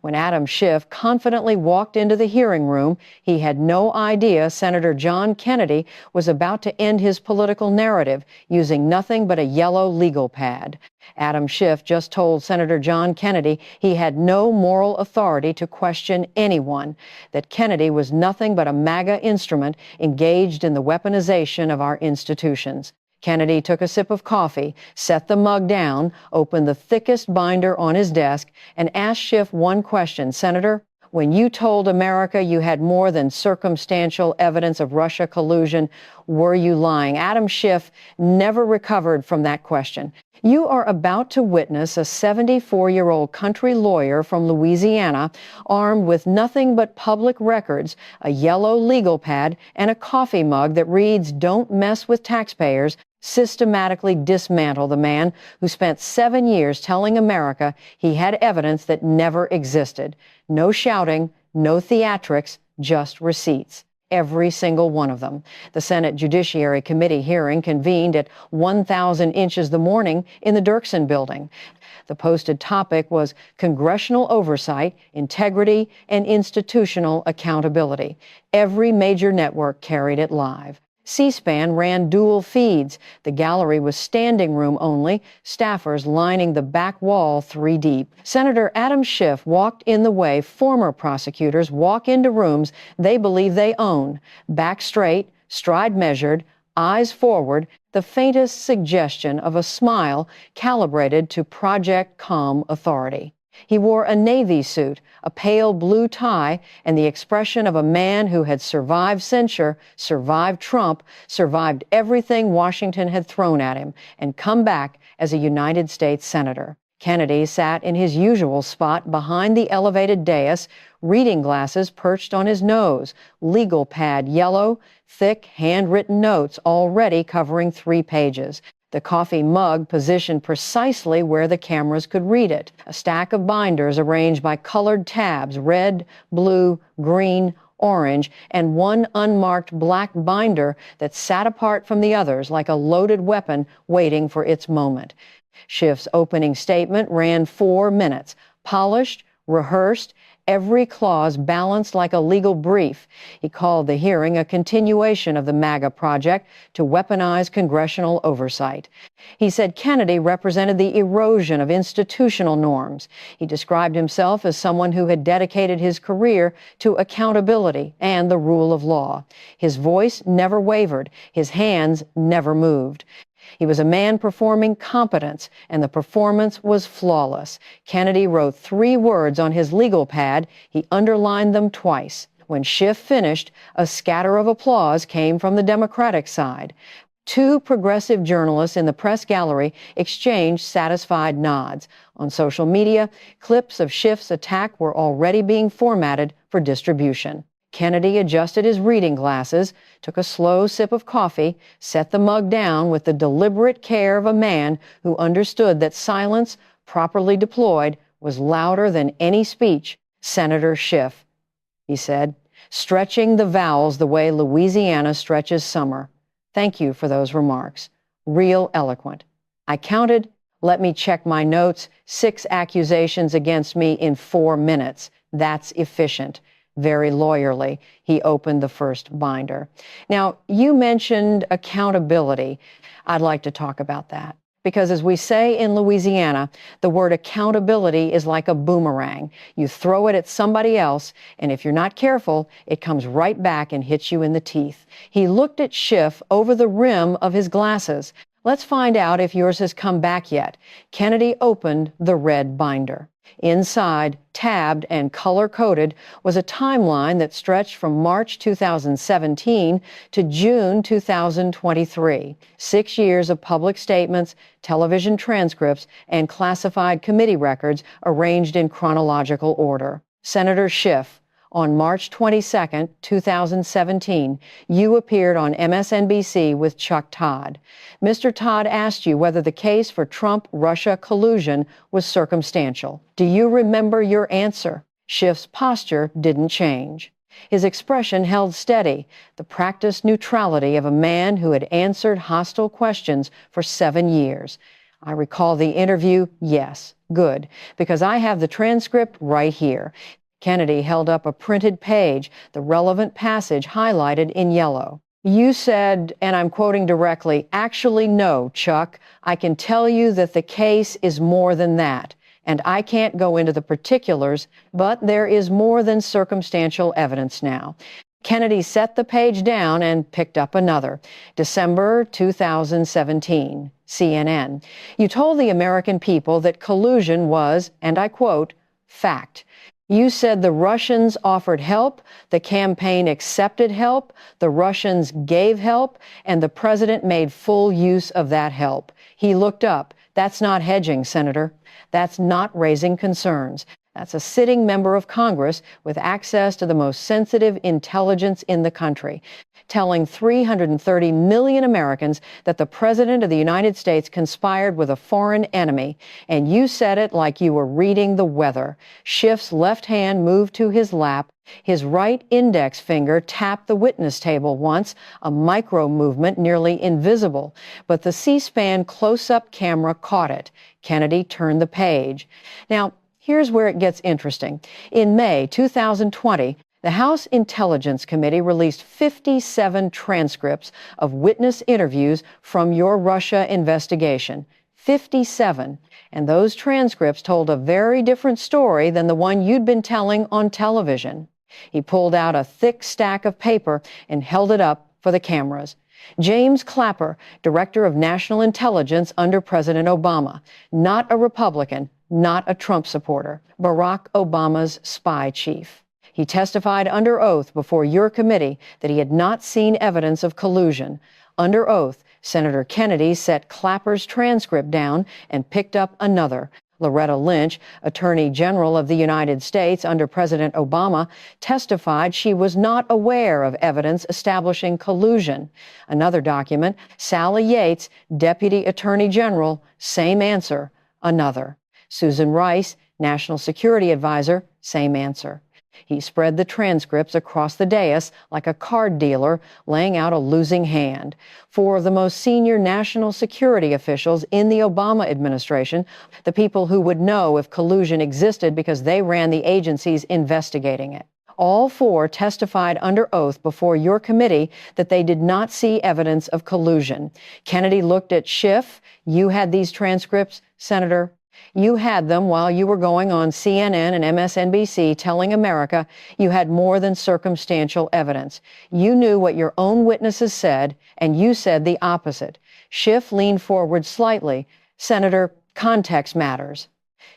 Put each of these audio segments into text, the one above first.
When Adam Schiff confidently walked into the hearing room, he had no idea Senator John Kennedy was about to end his political narrative using nothing but a yellow legal pad. Adam Schiff just told Senator John Kennedy he had no moral authority to question anyone, that Kennedy was nothing but a MAGA instrument engaged in the weaponization of our institutions. Kennedy took a sip of coffee, set the mug down, opened the thickest binder on his desk, and asked Schiff one question. Senator, when you told America you had more than circumstantial evidence of Russia collusion, were you lying? Adam Schiff never recovered from that question. You are about to witness a 74-year-old country lawyer from Louisiana armed with nothing but public records, a yellow legal pad, and a coffee mug that reads, "Don't mess with taxpayers," systematically dismantle the man who spent 7 years telling America he had evidence that never existed. No shouting, no theatrics, just receipts. Every single one of them. The Senate Judiciary Committee hearing convened at 1,000 inches the morning in the Dirksen building. The posted topic was Congressional Oversight, Integrity, and Institutional Accountability. Every major network carried it live. C-SPAN ran dual feeds. The gallery was standing room only, staffers lining the back wall 3 deep. Senator Adam Schiff walked in the way former prosecutors walk into rooms they believe they own. Back straight, stride measured, eyes forward, the faintest suggestion of a smile calibrated to Project Calm authority. He wore a Navy suit, a pale blue tie, and the expression of a man who had survived censure, survived Trump, survived everything Washington had thrown at him, and come back as a United States Senator. Kennedy sat in his usual spot behind the elevated dais, reading glasses perched on his nose, legal pad yellow, thick handwritten notes already covering 3 pages. The coffee mug positioned precisely where the cameras could read it. A stack of binders arranged by colored tabs, red, blue, green, orange, and one unmarked black binder that sat apart from the others like a loaded weapon waiting for its moment. Schiff's opening statement ran 4 minutes, polished, rehearsed, every clause balanced like a legal brief. He called the hearing a continuation of the MAGA project to weaponize congressional oversight. He said Kennedy represented the erosion of institutional norms. He described himself as someone who had dedicated his career to accountability and the rule of law. His voice never wavered. His hands never moved. He was a man performing competence, and the performance was flawless. Kennedy wrote 3 words on his legal pad. He underlined them twice. When Schiff finished, a scatter of applause came from the Democratic side. 2 progressive journalists in the press gallery exchanged satisfied nods. On social media, clips of Schiff's attack were already being formatted for distribution. Kennedy adjusted his reading glasses, took a slow sip of coffee, set the mug down with the deliberate care of a man who understood that silence, properly deployed, was louder than any speech. "Senator Schiff," he said, stretching the vowels the way Louisiana stretches summer. "Thank you for those remarks. Real eloquent. I counted, let me check my notes, 6 accusations against me in 4 minutes. That's efficient." Very lawyerly, he opened the first binder. Now, you mentioned accountability. I'd like to talk about that. Because as we say in Louisiana, the word accountability is like a boomerang. You throw it at somebody else, and if you're not careful, it comes right back and hits you in the teeth. He looked at Schiff over the rim of his glasses. Let's find out if yours has come back yet. Kennedy opened the red binder. Inside, tabbed and color-coded, was a timeline that stretched from March 2017 to June 2023. 6 years of public statements, television transcripts, and classified committee records arranged in chronological order. Senator Schiff, on March 22, 2017, you appeared on MSNBC with Chuck Todd. Mr. Todd asked you whether the case for Trump-Russia collusion was circumstantial. Do you remember your answer? Schiff's posture didn't change. His expression held steady, the practiced neutrality of a man who had answered hostile questions for 7 years. I recall the interview, yes, good, because I have the transcript right here. Kennedy held up a printed page, the relevant passage highlighted in yellow. You said, and I'm quoting directly, "Actually, no, Chuck, I can tell you that the case is more than that. And I can't go into the particulars, but there is more than circumstantial evidence now." Kennedy set the page down and picked up another. December 2017, CNN. You told the American people that collusion was, and I quote, fact. You said the Russians offered help, the campaign accepted help, the Russians gave help, and the president made full use of that help. He looked up. That's not hedging, Senator. That's not raising concerns. That's a sitting member of Congress with access to the most sensitive intelligence in the country, telling 330 million Americans that the President of the United States conspired with a foreign enemy, and you said it like you were reading the weather. Schiff's left hand moved to his lap. His right index finger tapped the witness table once, a micro movement nearly invisible, but the C-SPAN close-up camera caught it. Kennedy turned the page. Now, here's where it gets interesting. In May 2020, the House Intelligence Committee released 57 transcripts of witness interviews from your Russia investigation. 57. And those transcripts told a very different story than the one you'd been telling on television. He pulled out a thick stack of paper and held it up for the cameras. James Clapper, Director of National Intelligence under President Obama, not a Republican, not a Trump supporter, Barack Obama's spy chief. He testified under oath before your committee that he had not seen evidence of collusion. Under oath, Senator Kennedy set Clapper's transcript down and picked up another. Loretta Lynch, Attorney General of the United States under President Obama, testified she was not aware of evidence establishing collusion. Another document, Sally Yates, Deputy Attorney General, same answer, another. Susan Rice, National Security Advisor, same answer. He spread the transcripts across the dais like a card dealer laying out a losing hand. Four of the most senior national security officials in the Obama administration, the people who would know if collusion existed because they ran the agencies investigating it. All four testified under oath before your committee that they did not see evidence of collusion. Kennedy looked at Schiff. You had these transcripts, Senator. You had them while you were going on CNN and MSNBC telling America you had more than circumstantial evidence. You knew what your own witnesses said, and you said the opposite. Schiff leaned forward slightly. Senator, context matters.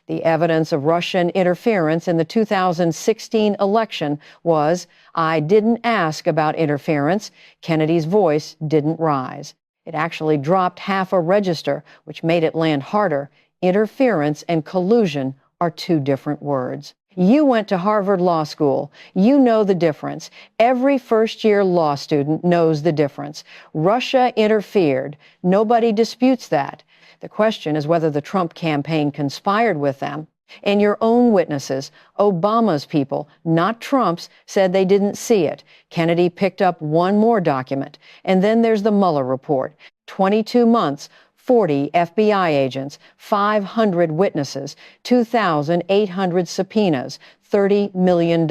The evidence of Russian interference in the 2016 election was, I didn't ask about interference. Kennedy's voice didn't rise. It actually dropped half a register, which made it land harder. Interference and collusion are two different words. You went to Harvard Law School. You know the difference. Every first-year law student knows the difference. Russia interfered. Nobody disputes that. The question is whether the Trump campaign conspired with them. And your own witnesses, Obama's people, not Trump's, said they didn't see it. Kennedy picked up one more document. And then there's the Mueller report. 22 months. 40 FBI agents, 500 witnesses, 2,800 subpoenas, $30 million.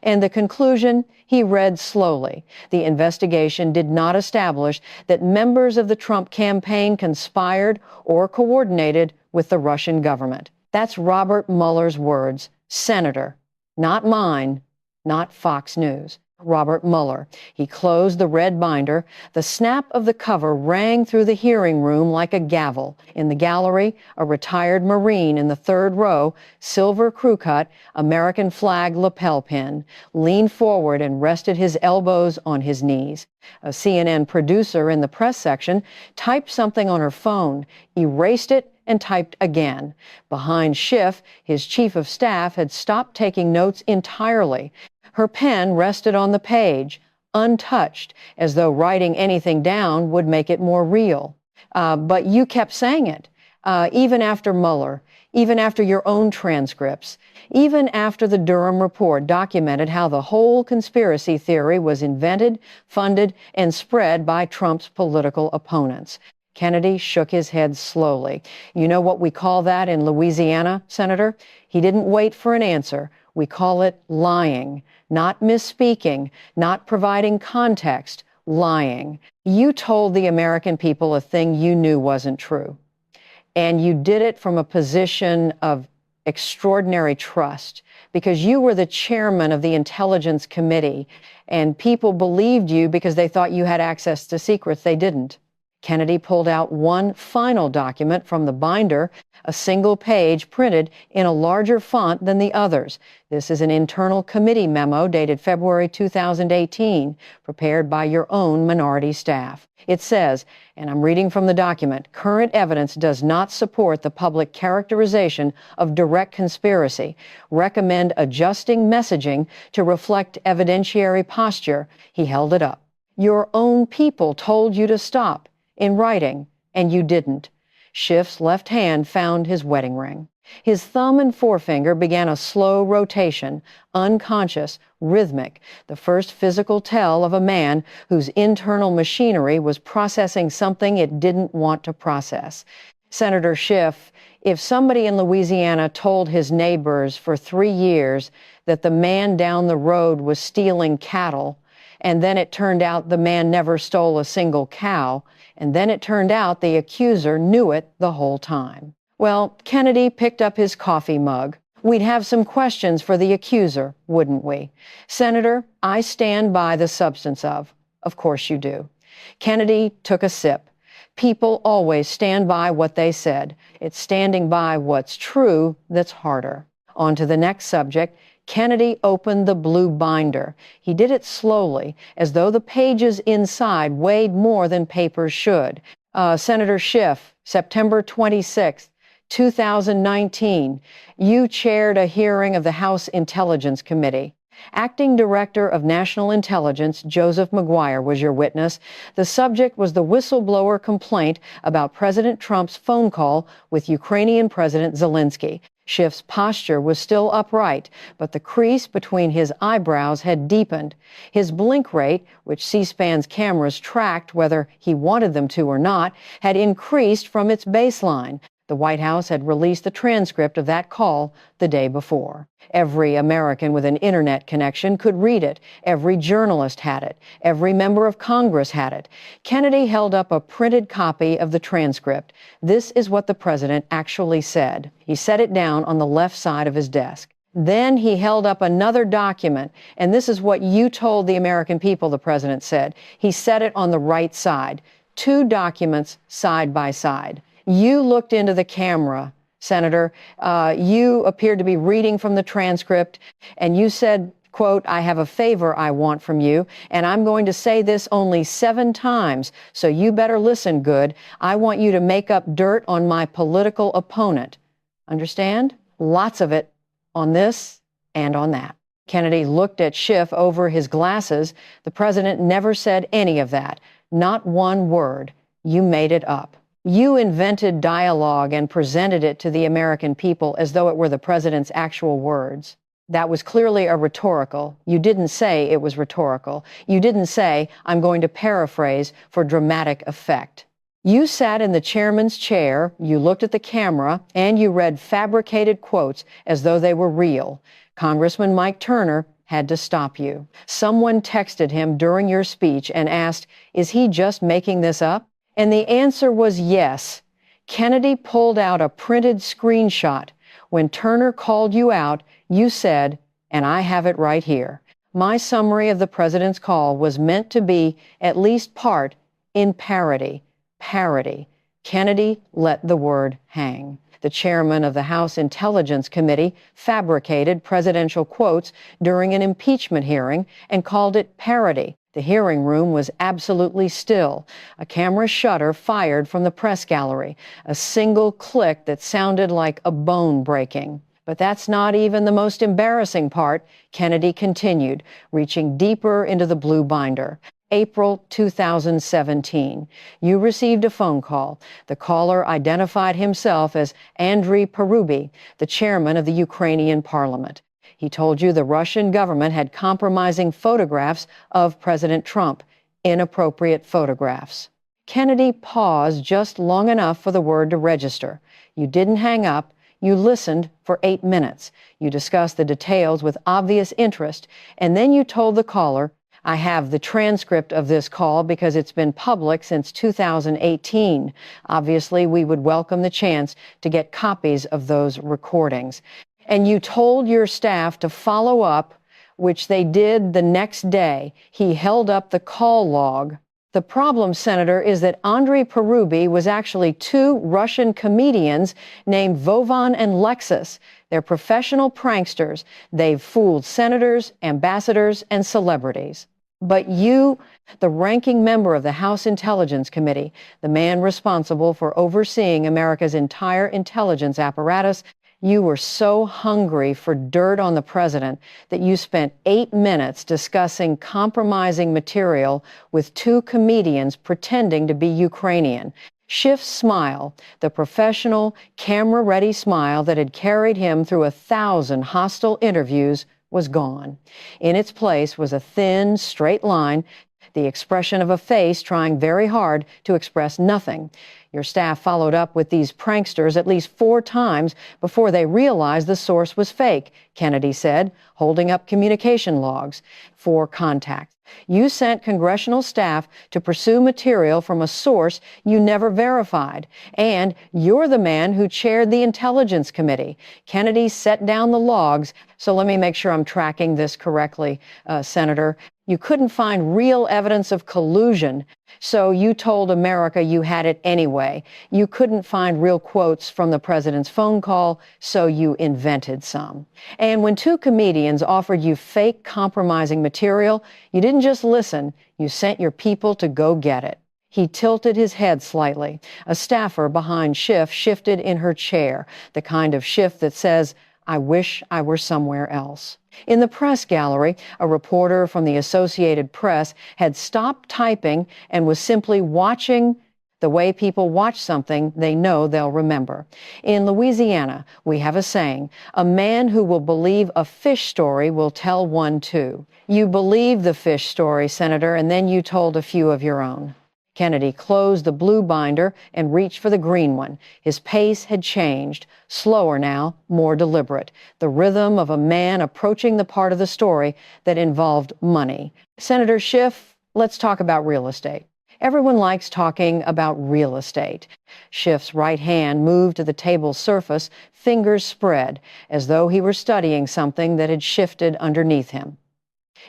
And the conclusion, he read slowly. The investigation did not establish that members of the Trump campaign conspired or coordinated with the Russian government. That's Robert Mueller's words. Senator, not mine, not Fox News. Robert Mueller. He closed the red binder. The snap of the cover rang through the hearing room like a gavel. In the gallery, a retired Marine in the third row, silver crew cut, American flag lapel pin, leaned forward and rested his elbows on his knees. A CNN producer in the press section typed something on her phone, erased it, and typed again. Behind Schiff, his chief of staff had stopped taking notes entirely. Her pen rested on the page, untouched, as though writing anything down would make it more real. But you kept saying it, even after Mueller, even after your own transcripts, even after the Durham report documented how the whole conspiracy theory was invented, funded, and spread by Trump's political opponents. Kennedy shook his head slowly. You know what we call that in Louisiana, Senator? He didn't wait for an answer. We call it lying, not misspeaking, not providing context, lying. You told the American people a thing you knew wasn't true. And you did it from a position of extraordinary trust because you were the chairman of the Intelligence Committee and people believed you because they thought you had access to secrets they didn't. Kennedy pulled out one final document from the binder, a single page printed in a larger font than the others. This is an internal committee memo dated February 2018, prepared by your own minority staff. It says, and I'm reading from the document, current evidence does not support the public characterization of direct conspiracy. Recommend adjusting messaging to reflect evidentiary posture. He held it up. Your own people told you to stop in writing, and you didn't. Schiff's left hand found his wedding ring. His thumb and forefinger began a slow rotation, unconscious, rhythmic, the first physical tell of a man whose internal machinery was processing something it didn't want to process. Senator Schiff, if somebody in Louisiana told his neighbors for 3 years that the man down the road was stealing cattle, and then it turned out the man never stole a single cow, and then it turned out the accuser knew it the whole time. Well, Kennedy picked up his coffee mug. We'd have some questions for the accuser, wouldn't we? Senator, I stand by the substance of. Of course you do. Kennedy took a sip. People always stand by what they said. It's standing by what's true that's harder. On to the next subject. Kennedy opened the blue binder. He did it slowly, as though the pages inside weighed more than papers should. Senator Schiff, September 26, 2019, you chaired a hearing of the House Intelligence Committee. Acting Director of National Intelligence, Joseph McGuire, was your witness. The subject was the whistleblower complaint about President Trump's phone call with Ukrainian President Zelensky. Schiff's posture was still upright, but the crease between his eyebrows had deepened. His blink rate, which C-SPAN's cameras tracked whether he wanted them to or not, had increased from its baseline. The White House had released the transcript of that call the day before. Every American with an internet connection could read it. Every journalist had it. Every member of Congress had it. Kennedy held up a printed copy of the transcript. This is what the president actually said. He set it down on the left side of his desk. Then he held up another document, and this is what you told the American people, the president said. He set it on the right side. 2 documents side by side. You looked into the camera, Senator. You appeared to be reading from the transcript, and you said, quote, I have a favor I want from you, and I'm going to say this only 7 times, so you better listen good. I want you to make up dirt on my political opponent. Understand? Lots of it on this and on that. Kennedy looked at Schiff over his glasses. The president never said any of that. Not one word. You made it up. You invented dialogue and presented it to the American people as though it were the president's actual words. That was clearly a rhetorical. You didn't say it was rhetorical. You didn't say, I'm going to paraphrase for dramatic effect. You sat in the chairman's chair, you looked at the camera, and you read fabricated quotes as though they were real. Congressman Mike Turner had to stop you. Someone texted him during your speech and asked, is he just making this up? And the answer was yes. Kennedy pulled out a printed screenshot. When Turner called you out, you said, and I have it right here, my summary of the president's call was meant to be, at least part, in parody. Parody. Kennedy let the word hang. The chairman of the House Intelligence Committee fabricated presidential quotes during an impeachment hearing and called it parody. The hearing room was absolutely still. A camera shutter fired from the press gallery. A single click that sounded like a bone breaking. But that's not even the most embarrassing part, Kennedy continued, reaching deeper into the blue binder. April 2017. You received a phone call. The caller identified himself as Andriy Paruby, the chairman of the Ukrainian parliament. He told you the Russian government had compromising photographs of President Trump, inappropriate photographs. Kennedy paused just long enough for the word to register. You didn't hang up. You listened for 8 minutes. You discussed the details with obvious interest, and then you told the caller, I have the transcript of this call because it's been public since 2018. Obviously, we would welcome the chance to get copies of those recordings. And you told your staff to follow up, which they did the next day. He held up the call log. The problem, Senator, is that Andrei Parubi was actually two Russian comedians named Vovan and Lexus. They're professional pranksters. They've fooled senators, ambassadors, and celebrities. But you, the ranking member of the House Intelligence Committee, the man responsible for overseeing America's entire intelligence apparatus, you were so hungry for dirt on the president that you spent 8 minutes discussing compromising material with two comedians pretending to be Ukrainian. Schiff's smile, the professional, camera-ready smile that had carried him through 1,000 hostile interviews, was gone. In its place was a thin, straight line, the expression of a face trying very hard to express nothing. Your staff followed up with these pranksters at least 4 times before they realized the source was fake, Kennedy said, holding up communication logs for contact. You sent congressional staff to pursue material from a source you never verified. And you're the man who chaired the Intelligence Committee. Kennedy set down the logs. So let me make sure I'm tracking this correctly, Senator. You couldn't find real evidence of collusion, so you told America you had it anyway. You couldn't find real quotes from the president's phone call, so you invented some. And when two comedians offered you fake compromising material, you didn't just listen, you sent your people to go get it. He tilted his head slightly. A staffer behind Schiff shifted in her chair, the kind of shift that says, I wish I were somewhere else. In the press gallery, a reporter from the Associated Press had stopped typing and was simply watching the way people watch something they know they'll remember. In Louisiana, we have a saying, a man who will believe a fish story will tell one too. You believed the fish story, Senator, and then you told a few of your own. Kennedy closed the blue binder and reached for the green one. His pace had changed, slower now, more deliberate, the rhythm of a man approaching the part of the story that involved money. Senator Schiff, let's talk about real estate. Everyone likes talking about real estate. Schiff's right hand moved to the table's surface, fingers spread, as though he were studying something that had shifted underneath him.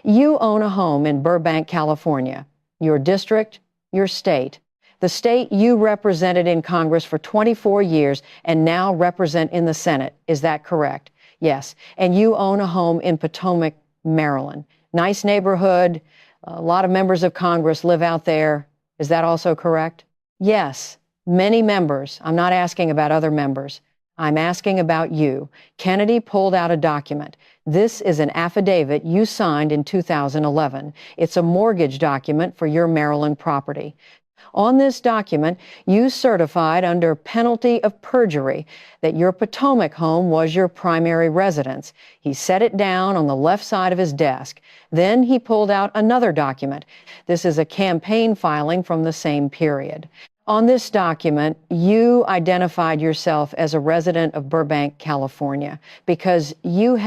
You own a home in Burbank, California. Your district, your state, the state you represented in Congress for 24 years and now represent in the Senate. Is that correct? Yes. And you own a home in Potomac, Maryland. Nice neighborhood. A lot of members of Congress live out there. Is that also correct? Yes. Many members. I'm not asking about other members. I'm asking about you. Kennedy pulled out a document. This is an affidavit you signed in 2011. It's a mortgage document for your Maryland property. On this document, you certified under penalty of perjury that your Potomac home was your primary residence. He set it down on the left side of his desk. Then he pulled out another document. This is a campaign filing from the same period. On this document, you identified yourself as a resident of Burbank, California, because you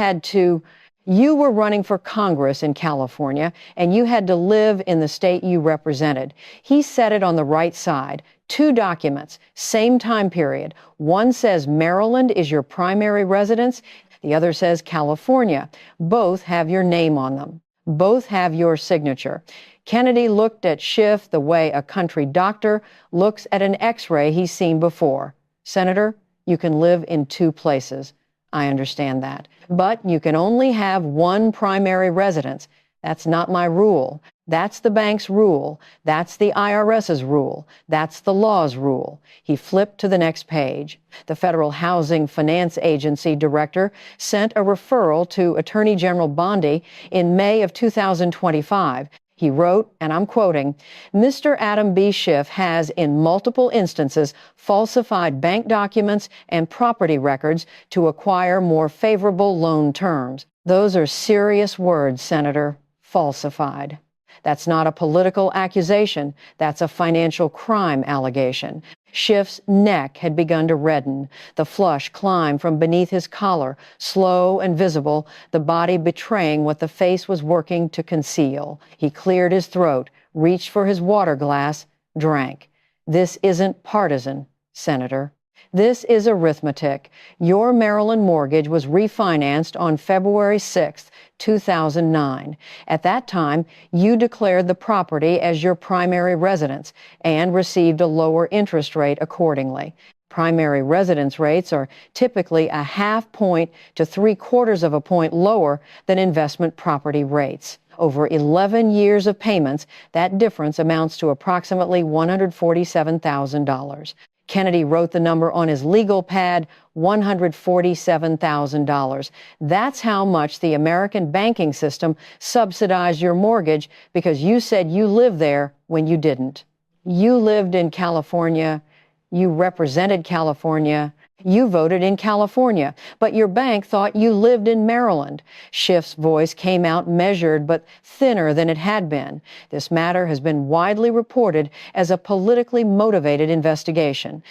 were running for Congress in California, and you had to live in the state you represented. He said it on the right side. 2 documents, same time period. One says Maryland is your primary residence. The other says California. Both have your name on them. Both have your signature. Kennedy looked at Schiff the way a country doctor looks at an X-ray he's seen before. Senator, you can live in 2 places. I understand that. But you can only have one primary residence. That's not my rule. That's the bank's rule. That's the IRS's rule. That's the law's rule. He flipped to the next page. The Federal Housing Finance Agency director sent a referral to Attorney General Bondi in May of 2025. He wrote, and I'm quoting, Mr. Adam B. Schiff has, in multiple instances, falsified bank documents and property records to acquire more favorable loan terms. Those are serious words, Senator. Falsified. That's not a political accusation. That's a financial crime allegation. Schiff's neck had begun to redden. The flush climbed from beneath his collar, slow and visible, the body betraying what the face was working to conceal. He cleared his throat, reached for his water glass, drank. This isn't partisan, Senator. This is arithmetic. Your Maryland mortgage was refinanced on February 6, 2009. At that time, you declared the property as your primary residence and received a lower interest rate accordingly. Primary residence rates are typically a half point to 3/4 of a point lower than investment property rates. Over 11 years of payments, that difference amounts to approximately $147,000. Kennedy wrote the number on his legal pad, $147,000. That's how much the American banking system subsidized your mortgage because you said you lived there when you didn't. You lived in California. You represented California. You voted in California, but your bank thought you lived in Maryland. Schiff's voice came out measured but thinner than it had been. This matter has been widely reported as a politically motivated investigation.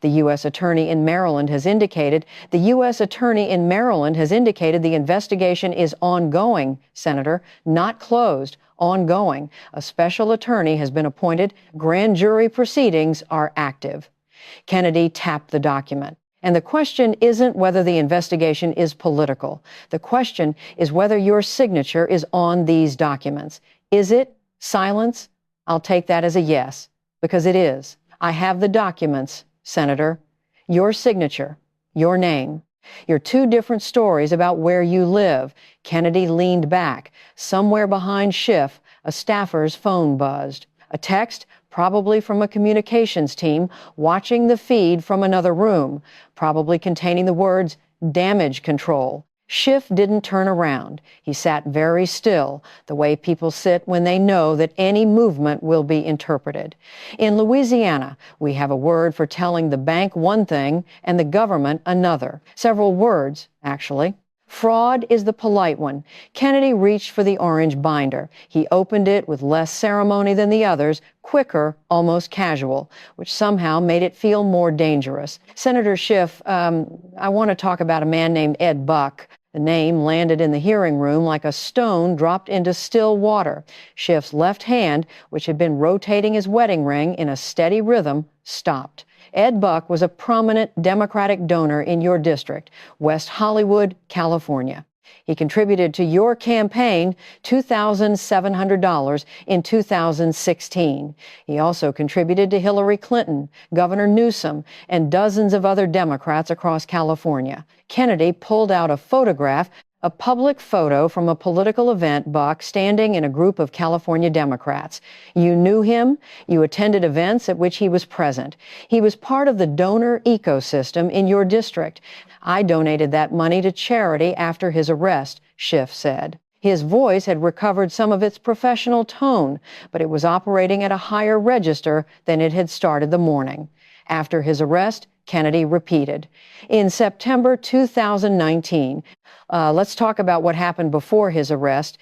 The U.S. Attorney in Maryland has indicated the investigation is ongoing, Senator, not closed. Ongoing. A special attorney has been appointed. Grand jury proceedings are active. Kennedy tapped the document. And the question isn't whether the investigation is political. The question is whether your signature is on these documents. Is it? Silence? I'll take that as a yes, because it is. I have the documents, Senator. Your signature, your name. Your two different stories about where you live. Kennedy leaned back. Somewhere behind Schiff, a staffer's phone buzzed. A text, probably from a communications team, watching the feed from another room, probably containing the words, damage control. Schiff didn't turn around. He sat very still, the way people sit when they know that any movement will be interpreted. In Louisiana, we have a word for telling the bank one thing and the government another. Several words, actually. Fraud is the polite one. Kennedy reached for the orange binder. He opened it with less ceremony than the others, quicker, almost casual, which somehow made it feel more dangerous. Senator Schiff, I want to talk about a man named Ed Buck. The name landed in the hearing room like a stone dropped into still water. Schiff's left hand, which had been rotating his wedding ring in a steady rhythm, stopped. Ed Buck was a prominent Democratic donor in your district, West Hollywood, California. He contributed to your campaign $2,700 in 2016. He also contributed to Hillary Clinton, Governor Newsom, and dozens of other Democrats across California. Kennedy pulled out a photograph, a public photo from a political event, Buck standing in a group of California Democrats. You knew him. You attended events at which he was present. He was part of the donor ecosystem in your district. I donated that money to charity after his arrest, Schiff said. His voice had recovered some of its professional tone, but it was operating at a higher register than it had started the morning. After his arrest, Kennedy repeated. In September 2019, let's talk about what happened before his arrest.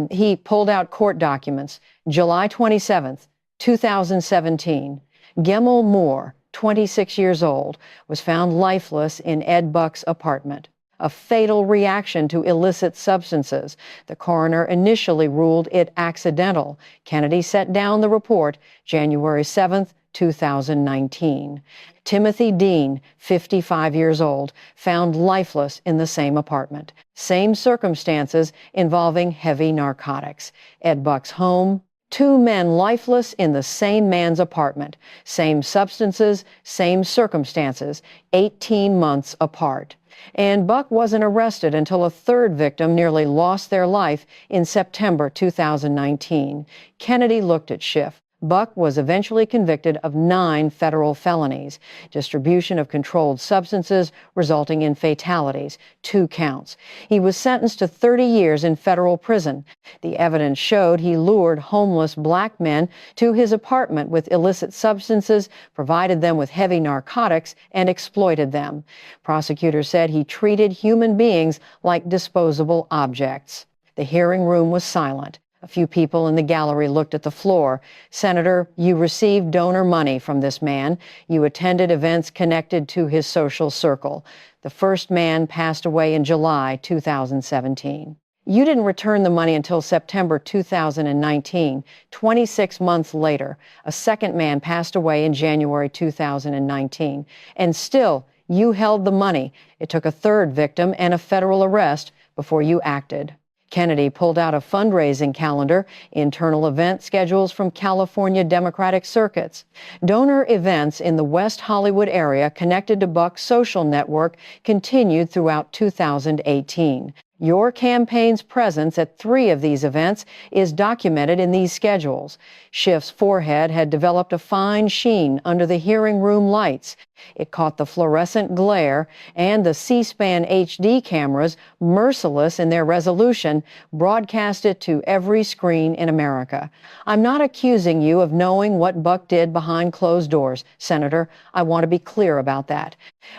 He pulled out court documents. July 27th, 2017, Gemmel Moore, 26 years old, was found lifeless in Ed Buck's apartment. A fatal reaction to illicit substances. The coroner initially ruled it accidental. Kennedy set down the report January 7th, 2019. Timothy Dean, 55 years old, found lifeless in the same apartment. Same circumstances involving heavy narcotics. Ed Buck's home. Two men lifeless in the same man's apartment. Same substances, same circumstances, 18 months apart. And Buck wasn't arrested until a third victim nearly lost their life in September 2019. Kennedy looked at Schiff. Buck was eventually convicted of 9 federal felonies, distribution of controlled substances resulting in fatalities, 2 counts. He was sentenced to 30 years in federal prison. The evidence showed he lured homeless black men to his apartment with illicit substances, provided them with heavy narcotics, and exploited them. Prosecutors said he treated human beings like disposable objects. The hearing room was silent. A few people in the gallery looked at the floor. Senator, you received donor money from this man. You attended events connected to his social circle. The first man passed away in July 2017. You didn't return the money until September 2019. 26 months later, a second man passed away in January 2019. And still, you held the money. It took a third victim and a federal arrest before you acted. Kennedy pulled out a fundraising calendar, internal event schedules from California Democratic circuits. Donor events in the West Hollywood area connected to Buck's social network continued throughout 2018. Your campaign's presence at 3 of these events is documented in these schedules. Schiff's forehead had developed a fine sheen under the hearing room lights. It caught the fluorescent glare, and the C-SPAN HD cameras, merciless in their resolution, broadcast it to every screen in America. I'm not accusing you of knowing what Buck did behind closed doors, Senator. I want to be clear about that.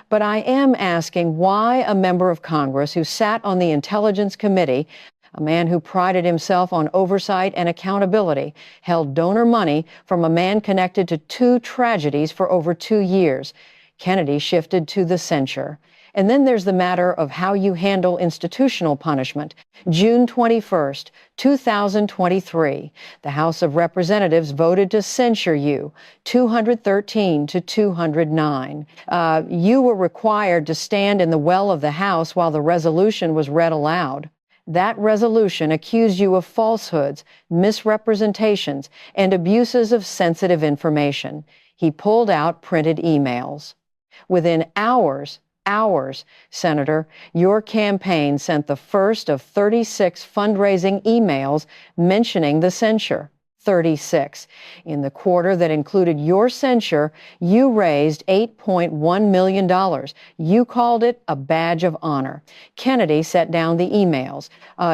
But I am asking why a member of Congress who sat on the Intelligence Committee, a man who prided himself on oversight and accountability, held donor money from a man connected to 2 tragedies for over 2 years. Kennedy shifted to the censure. And then there's the matter of how you handle institutional punishment. June 21st, 2023, the House of Representatives voted to censure you, 213 to 209. You were required to stand in the well of the House while the resolution was read aloud. That resolution accused you of falsehoods, misrepresentations, and abuses of sensitive information. He pulled out printed emails. Within hours, Senator, your campaign sent the first of 36 fundraising emails mentioning the censure. 36. In the quarter that included your censure, you raised $8.1 million. You called it a badge of honor. Kennedy set down the emails.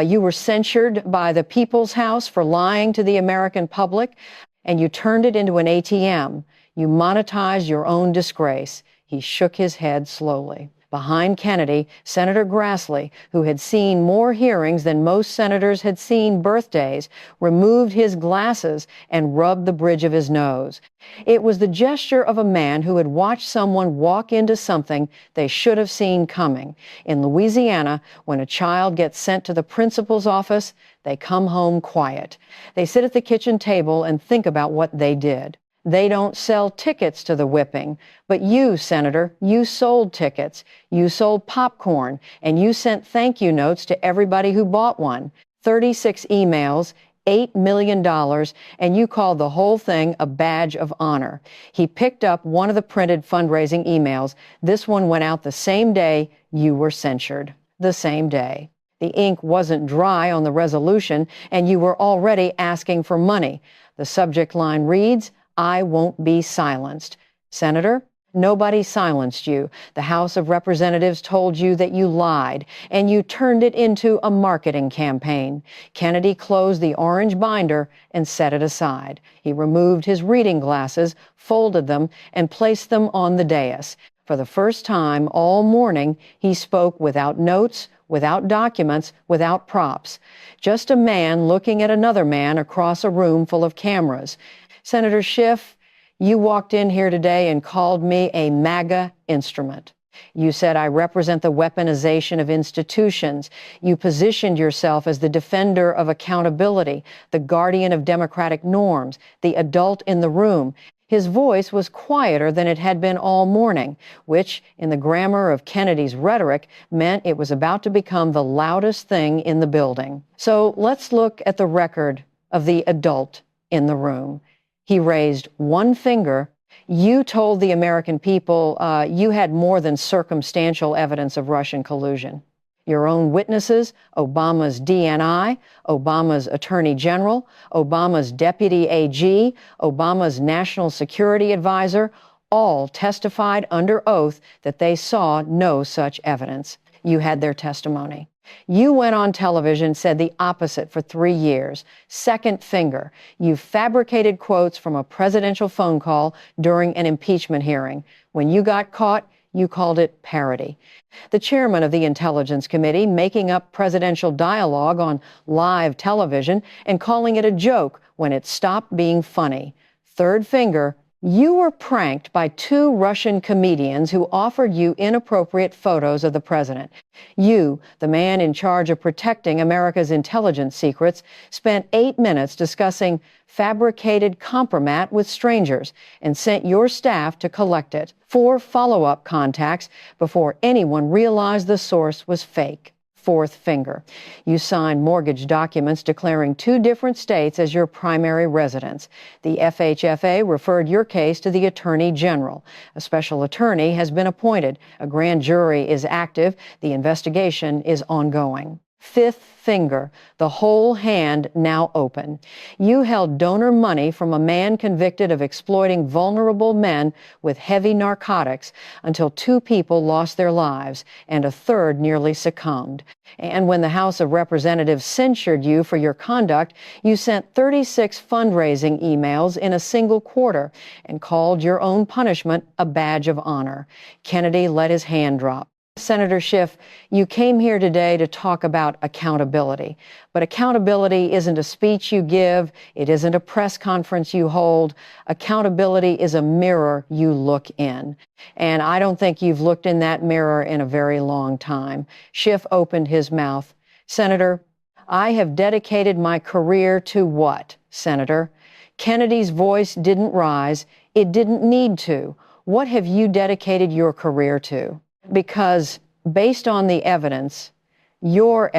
You were censured by the People's House for lying to the American public, and you turned it into an ATM. You monetized your own disgrace. He shook his head slowly. Behind Kennedy, Senator Grassley, who had seen more hearings than most senators had seen birthdays, removed his glasses and rubbed the bridge of his nose. It was the gesture of a man who had watched someone walk into something they should have seen coming. In Louisiana, when a child gets sent to the principal's office, they come home quiet. They sit at the kitchen table and think about what they did. They don't sell tickets to the whipping, but you, Senator, you sold tickets, you sold popcorn, and you sent thank you notes to everybody who bought one. 36 emails, $8 million, and you called the whole thing a badge of honor. He picked up one of the printed fundraising emails. This one went out the same day you were censured. The same day. The ink wasn't dry on the resolution, and you were already asking for money. The subject line reads, I won't be silenced. Senator, nobody silenced you. The House of Representatives told you that you lied, and you turned it into a marketing campaign. Kennedy closed the orange binder and set it aside. He removed his reading glasses, folded them, and placed them on the dais. For the first time all morning, he spoke without notes, without documents, without props. Just a man looking at another man across a room full of cameras. Senator Schiff, you walked in here today and called me a MAGA instrument. You said I represent the weaponization of institutions. You positioned yourself as the defender of accountability, the guardian of democratic norms, the adult in the room. His voice was quieter than it had been all morning, which, in the grammar of Kennedy's rhetoric, meant it was about to become the loudest thing in the building. So let's look at the record of the adult in the room. He raised one finger. You told the American people you had more than circumstantial evidence of Russian collusion. Your own witnesses, Obama's DNI, Obama's Attorney General, Obama's Deputy AG, Obama's National Security Advisor, all testified under oath that they saw no such evidence. You had their testimony. You went on television, said the opposite for 3 years. Second finger. You fabricated quotes from a presidential phone call during an impeachment hearing. When you got caught, You called it parody. The chairman of the Intelligence Committee making up presidential dialogue on live television and calling it a joke when it stopped being funny. Third finger. You were pranked by two Russian comedians who offered you inappropriate photos of the president. You, the man in charge of protecting America's intelligence secrets, spent 8 minutes discussing fabricated compromat with strangers and sent your staff to collect it. 4 follow-up contacts before anyone realized the source was fake. Fourth finger. You signed mortgage documents declaring 2 different states as your primary residence. The FHFA referred your case to the Attorney General. A special attorney has been appointed. A grand jury is active. The investigation is ongoing. Fifth finger, the whole hand now open. You held donor money from a man convicted of exploiting vulnerable men with heavy narcotics until 2 people lost their lives and a third nearly succumbed. And when the House of Representatives censured you for your conduct, you sent 36 fundraising emails in a single quarter and called your own punishment a badge of honor. Kennedy let his hand drop. Senator Schiff, you came here today to talk about accountability. But accountability isn't a speech you give. It isn't a press conference you hold. Accountability is a mirror you look in. And I don't think you've looked in that mirror in a very long time. Schiff opened his mouth. Senator, I have dedicated my career to what, Senator? Kennedy's voice didn't rise. It didn't need to. What have you dedicated your career to? Because based on the evidence, your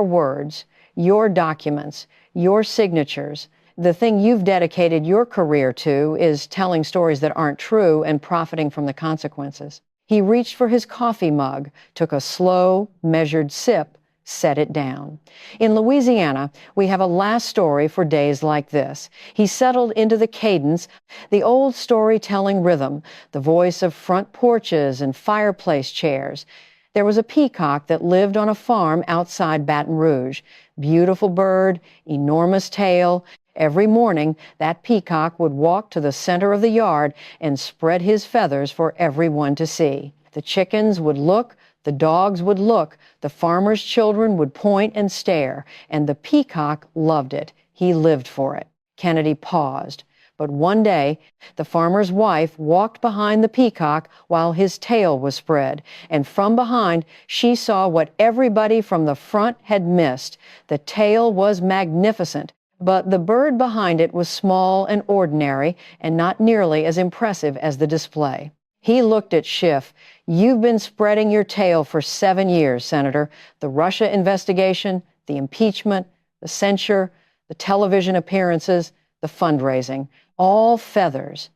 words, your documents, your signatures, the thing you've dedicated your career to is telling stories that aren't true and profiting from the consequences. He reached for his coffee mug, took a slow, measured sip, set it down. In Louisiana, we have a last story for days like this. He settled into the cadence, the old storytelling rhythm, the voice of front porches and fireplace chairs. There was a peacock that lived on a farm outside Baton Rouge. Beautiful bird, enormous tail. Every morning, that peacock would walk to the center of the yard and spread his feathers for everyone to see. The chickens would look, the dogs would look, the farmers' children would point and stare, and the peacock loved it. He lived for it. Kennedy paused. But one day, the farmer's wife walked behind the peacock while his tail was spread, and from behind, she saw what everybody from the front had missed. The tail was magnificent, but the bird behind it was small and ordinary and not nearly as impressive as the display. He looked at Schiff. You've been spreading your tail for 7 years, Senator. The Russia investigation, the impeachment, the censure, the television appearances, the fundraising. All feathers.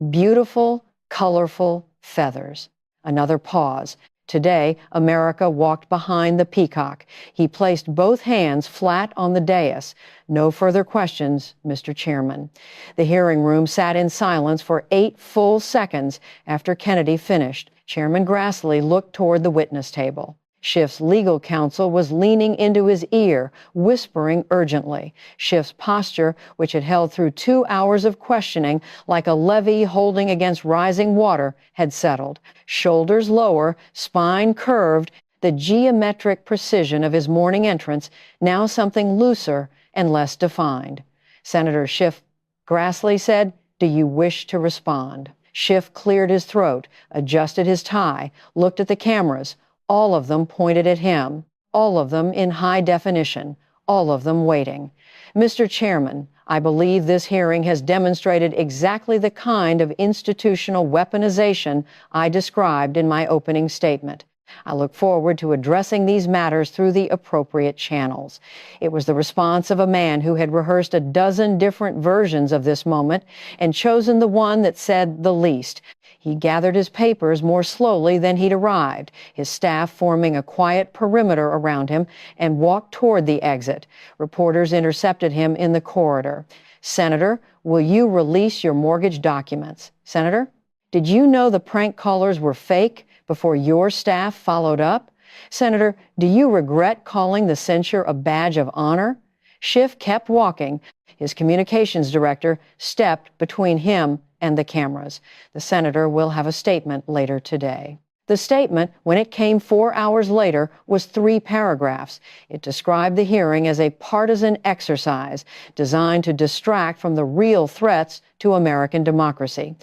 Beautiful, colorful feathers. Another pause. Today, America walked behind the peacock. He placed both hands flat on the dais. No further questions, Mr. Chairman. The hearing room sat in silence for 8 full seconds after Kennedy finished. Chairman Grassley looked toward the witness table. Schiff's legal counsel was leaning into his ear, whispering urgently. Schiff's posture, which had held through 2 hours of questioning like a levee holding against rising water, had settled. Shoulders lower, spine curved, the geometric precision of his morning entrance now something looser and less defined. Senator Schiff, Grassley said, "Do you wish to respond?" Schiff cleared his throat, adjusted his tie, looked at the cameras. All of them pointed at him, all of them in high definition, all of them waiting. Mr. Chairman, I believe this hearing has demonstrated exactly the kind of institutional weaponization I described in my opening statement. I look forward to addressing these matters through the appropriate channels. It was the response of a man who had rehearsed a dozen different versions of this moment and chosen the one that said the least. He gathered his papers more slowly than he'd arrived, his staff forming a quiet perimeter around him, and walked toward the exit. Reporters intercepted him in the corridor. Senator, will you release your mortgage documents? Senator, did you know the prank callers were fake before your staff followed up? Senator, do you regret calling the censure a badge of honor? Schiff kept walking, His communications director stepped between him and the cameras. The senator will have a statement later today. The statement, when it came 4 hours later, was 3 paragraphs. It described the hearing as a partisan exercise designed to distract from the real threats to American democracy.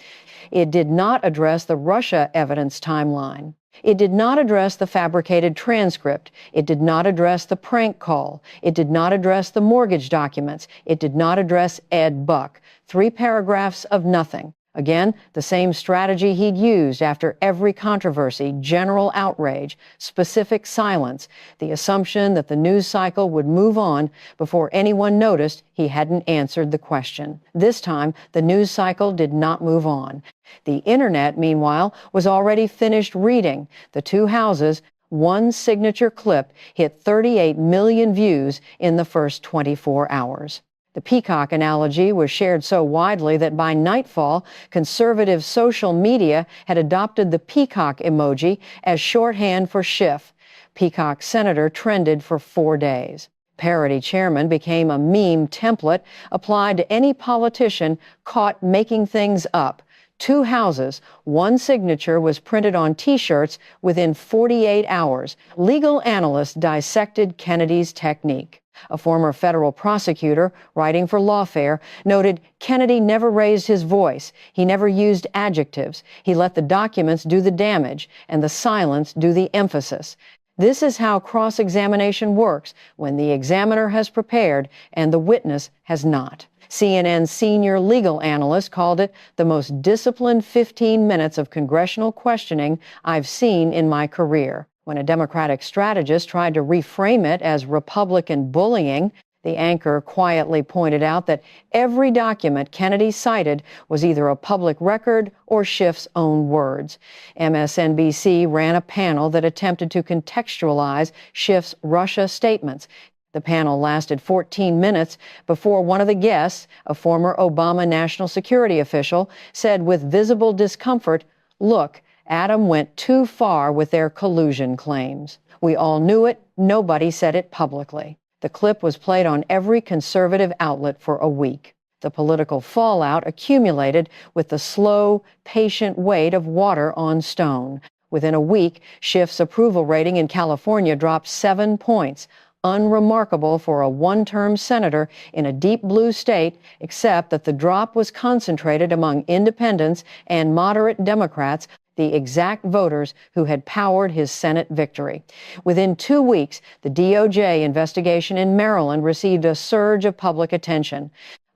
It did not address the Russia evidence timeline. It did not address the fabricated transcript. It did not address the prank call. It did not address the mortgage documents. It did not address Ed Buck. 3 paragraphs of nothing. Again, the same strategy he'd used after every controversy: general outrage, specific silence, the assumption that the news cycle would move on before anyone noticed he hadn't answered the question. This time, the news cycle did not move on. The internet, meanwhile, was already finished reading. The 2 houses, one signature clip, hit 38 million views in the first 24 hours. The peacock analogy was shared so widely that by nightfall, conservative social media had adopted the peacock emoji as shorthand for Schiff. Peacock senator trended for 4 days. Parody chairman became a meme template applied to any politician caught making things up. 2 houses, 1 signature was printed on T-shirts within 48 hours. Legal analysts dissected Kennedy's technique. A former federal prosecutor, writing for Lawfare, noted Kennedy never raised his voice. He never used adjectives. He let the documents do the damage and the silence do the emphasis. This is how cross-examination works when the examiner has prepared and the witness has not. CNN's senior legal analyst called it the most disciplined 15 minutes of congressional questioning I've seen in my career. When a Democratic strategist tried to reframe it as Republican bullying, the anchor quietly pointed out that every document Kennedy cited was either a public record or Schiff's own words. MSNBC ran a panel that attempted to contextualize Schiff's Russia statements. The panel lasted 14 minutes before one of the guests, a former Obama national security official, said with visible discomfort, "Look, Adam went too far with their collusion claims. We all knew it. Nobody said it publicly." The clip was played on every conservative outlet for a week. The political fallout accumulated with the slow, patient weight of water on stone. Within a week, Schiff's approval rating in California dropped 7 points, unremarkable for a one-term senator in a deep blue state, except that the drop was concentrated among independents and moderate Democrats, the exact voters who had powered his Senate victory. Within 2 weeks, the DOJ investigation in Maryland received a surge of public attention.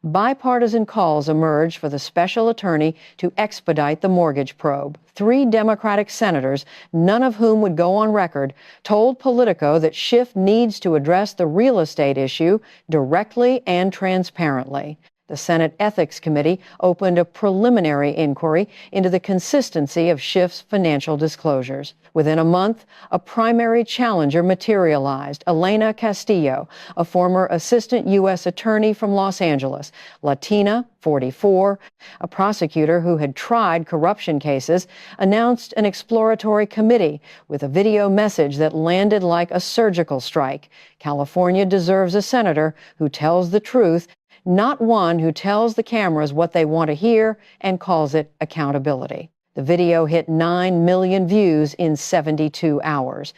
Bipartisan calls emerged for the special attorney to expedite the mortgage probe. 3 Democratic senators, none of whom would go on record, told Politico that Schiff needs to address the real estate issue directly and transparently. The Senate Ethics Committee opened a preliminary inquiry into the consistency of Schiff's financial disclosures. Within a month, a primary challenger materialized, Elena Castillo, a former assistant U.S. attorney from Los Angeles, Latina, 44, a prosecutor who had tried corruption cases, announced an exploratory committee with a video message that landed like a surgical strike. California deserves a senator who tells the truth, not one who tells the cameras what they want to hear and calls it accountability. The video hit 9 million views in 72 hours.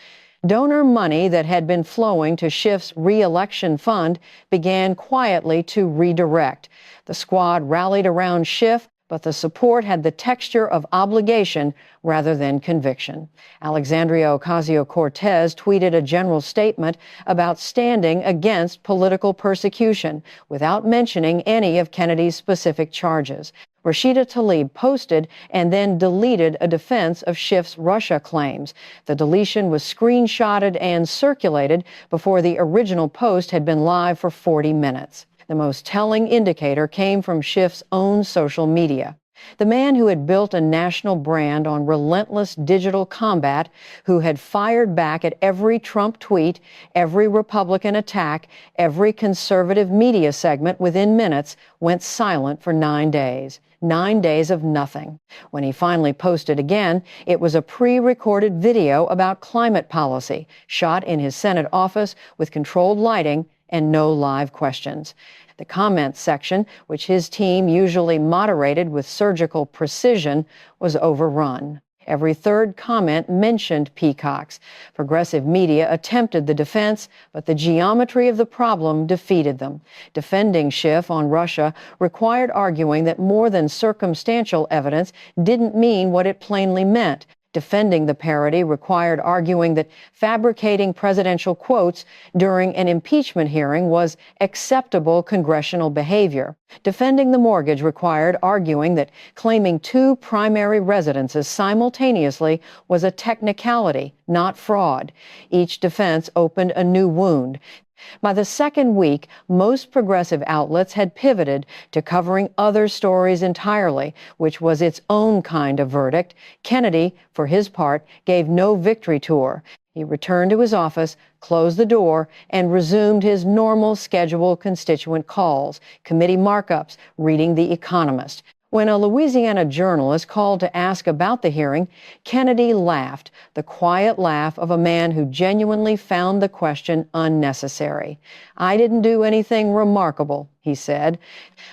Donor money that had been flowing to Schiff's re-election fund began quietly to redirect. The squad rallied around Schiff, but the support had the texture of obligation rather than conviction. Alexandria Ocasio-Cortez tweeted a general statement about standing against political persecution without mentioning any of Kennedy's specific charges. Rashida Tlaib posted and then deleted a defense of Schiff's Russia claims. The deletion was screenshotted and circulated before the original post had been live for 40 minutes. The most telling indicator came from Schiff's own social media. The man who had built a national brand on relentless digital combat, who had fired back at every Trump tweet, every Republican attack, every conservative media segment within minutes, went silent for 9 days. 9 days of nothing. When he finally posted again, it was a pre-recorded video about climate policy, shot in his Senate office with controlled lighting and no live questions. The comments section, which his team usually moderated with surgical precision, was overrun. Every third comment mentioned peacocks. Progressive media attempted the defense, but the geometry of the problem defeated them. Defending Schiff on Russia required arguing that more than circumstantial evidence didn't mean what it plainly meant. Defending the parody required arguing that fabricating presidential quotes during an impeachment hearing was acceptable congressional behavior. Defending the mortgage required arguing that claiming two primary residences simultaneously was a technicality, not fraud. Each defense opened a new wound. By the second week, most progressive outlets had pivoted to covering other stories entirely, which was its own kind of verdict. Kennedy, for his part, gave no victory tour. He returned to his office, closed the door, and resumed his normal scheduled constituent calls, committee markups, reading The Economist. When a Louisiana journalist called to ask about the hearing, Kennedy laughed, the quiet laugh of a man who genuinely found the question unnecessary. "I didn't do anything remarkable," he said.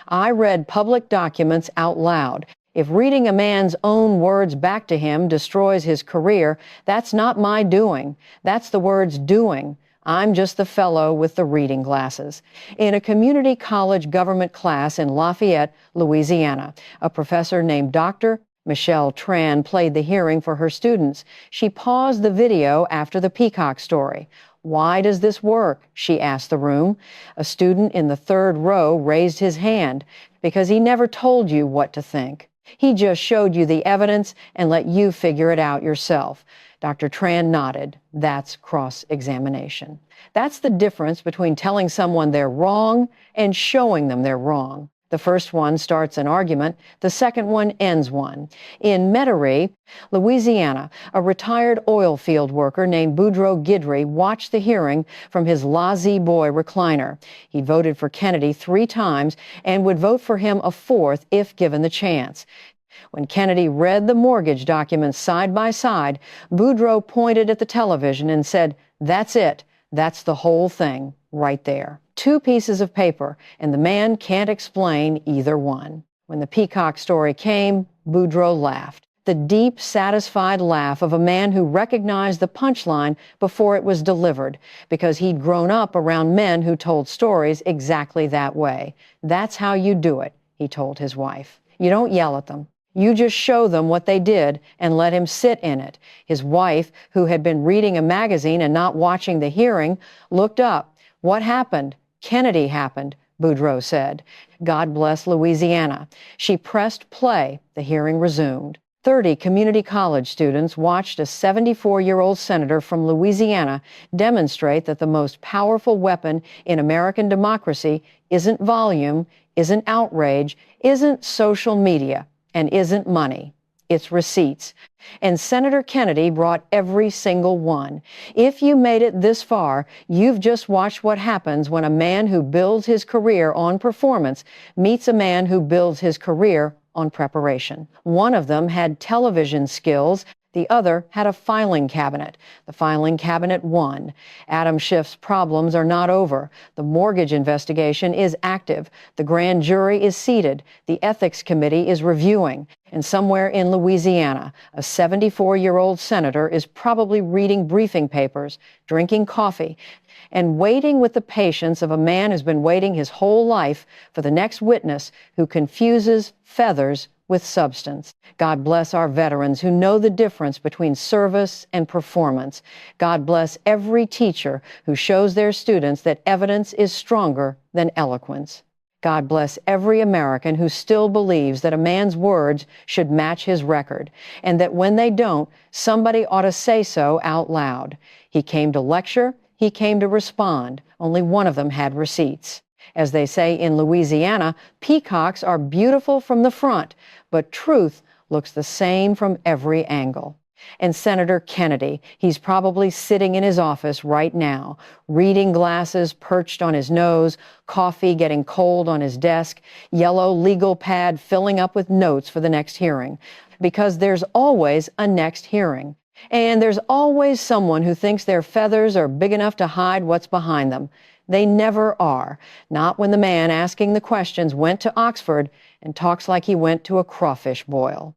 "I read public documents out loud. If reading a man's own words back to him destroys his career, that's not my doing. That's the word's doing. I'm just the fellow with the reading glasses." In a community college government class in Lafayette, Louisiana, a professor named Dr. Michelle Tran played the hearing for her students. She paused the video after the peacock story. "Why does this work?" she asked the room. A student in the third row raised his hand. "Because he never told you what to think. He just showed you the evidence and let you figure it out yourself." Dr. Tran nodded. That's cross-examination. That's the difference between telling someone they're wrong and showing them they're wrong. The first one starts an argument. The second one ends one. In Metairie, Louisiana, a retired oil field worker named Boudreaux Guidry watched the hearing from his La-Z-Boy recliner. He voted for Kennedy 3 times and would vote for him a 4th if given the chance. When Kennedy read the mortgage documents side by side, Boudreaux pointed at the television and said, "That's it. That's the whole thing, right there." 2 pieces of paper, and the man can't explain either one. When the peacock story came, Boudreaux laughed. The deep, satisfied laugh of a man who recognized the punchline before it was delivered, because he'd grown up around men who told stories exactly that way. "That's how you do it," he told his wife. "You don't yell at them. You just show them what they did and let him sit in it." His wife, who had been reading a magazine and not watching the hearing, looked up. "What happened?" "Kennedy happened," Boudreaux said. God bless Louisiana. She pressed play. The hearing resumed. 30 community college students watched a 74-year-old senator from Louisiana demonstrate that the most powerful weapon in American democracy isn't volume, isn't outrage, isn't social media, and isn't money. It's receipts. And Senator Kennedy brought every single one. If you made it this far, you've just watched what happens when a man who builds his career on performance meets a man who builds his career on preparation. One of them had television skills. The other had a filing cabinet. The filing cabinet won. Adam Schiff's problems are not over. The mortgage investigation is active. The grand jury is seated. The ethics committee is reviewing. And somewhere in Louisiana, a 74-year-old senator is probably reading briefing papers, drinking coffee, and waiting with the patience of a man who's been waiting his whole life for the next witness who confuses feathers with substance. God bless our veterans who know the difference between service and performance. God bless every teacher who shows their students that evidence is stronger than eloquence. God bless every American who still believes that a man's words should match his record, and that when they don't, somebody ought to say so out loud. He came to lecture, he came to respond. Only one of them had receipts. As they say in Louisiana, peacocks are beautiful from the front, but truth looks the same from every angle. And Senator Kennedy, he's probably sitting in his office right now, reading glasses perched on his nose, coffee getting cold on his desk, yellow legal pad filling up with notes for the next hearing. Because there's always a next hearing. And there's always someone who thinks their feathers are big enough to hide what's behind them. They never are. Not when the man asking the questions went to Oxford and talks like he went to a crawfish boil.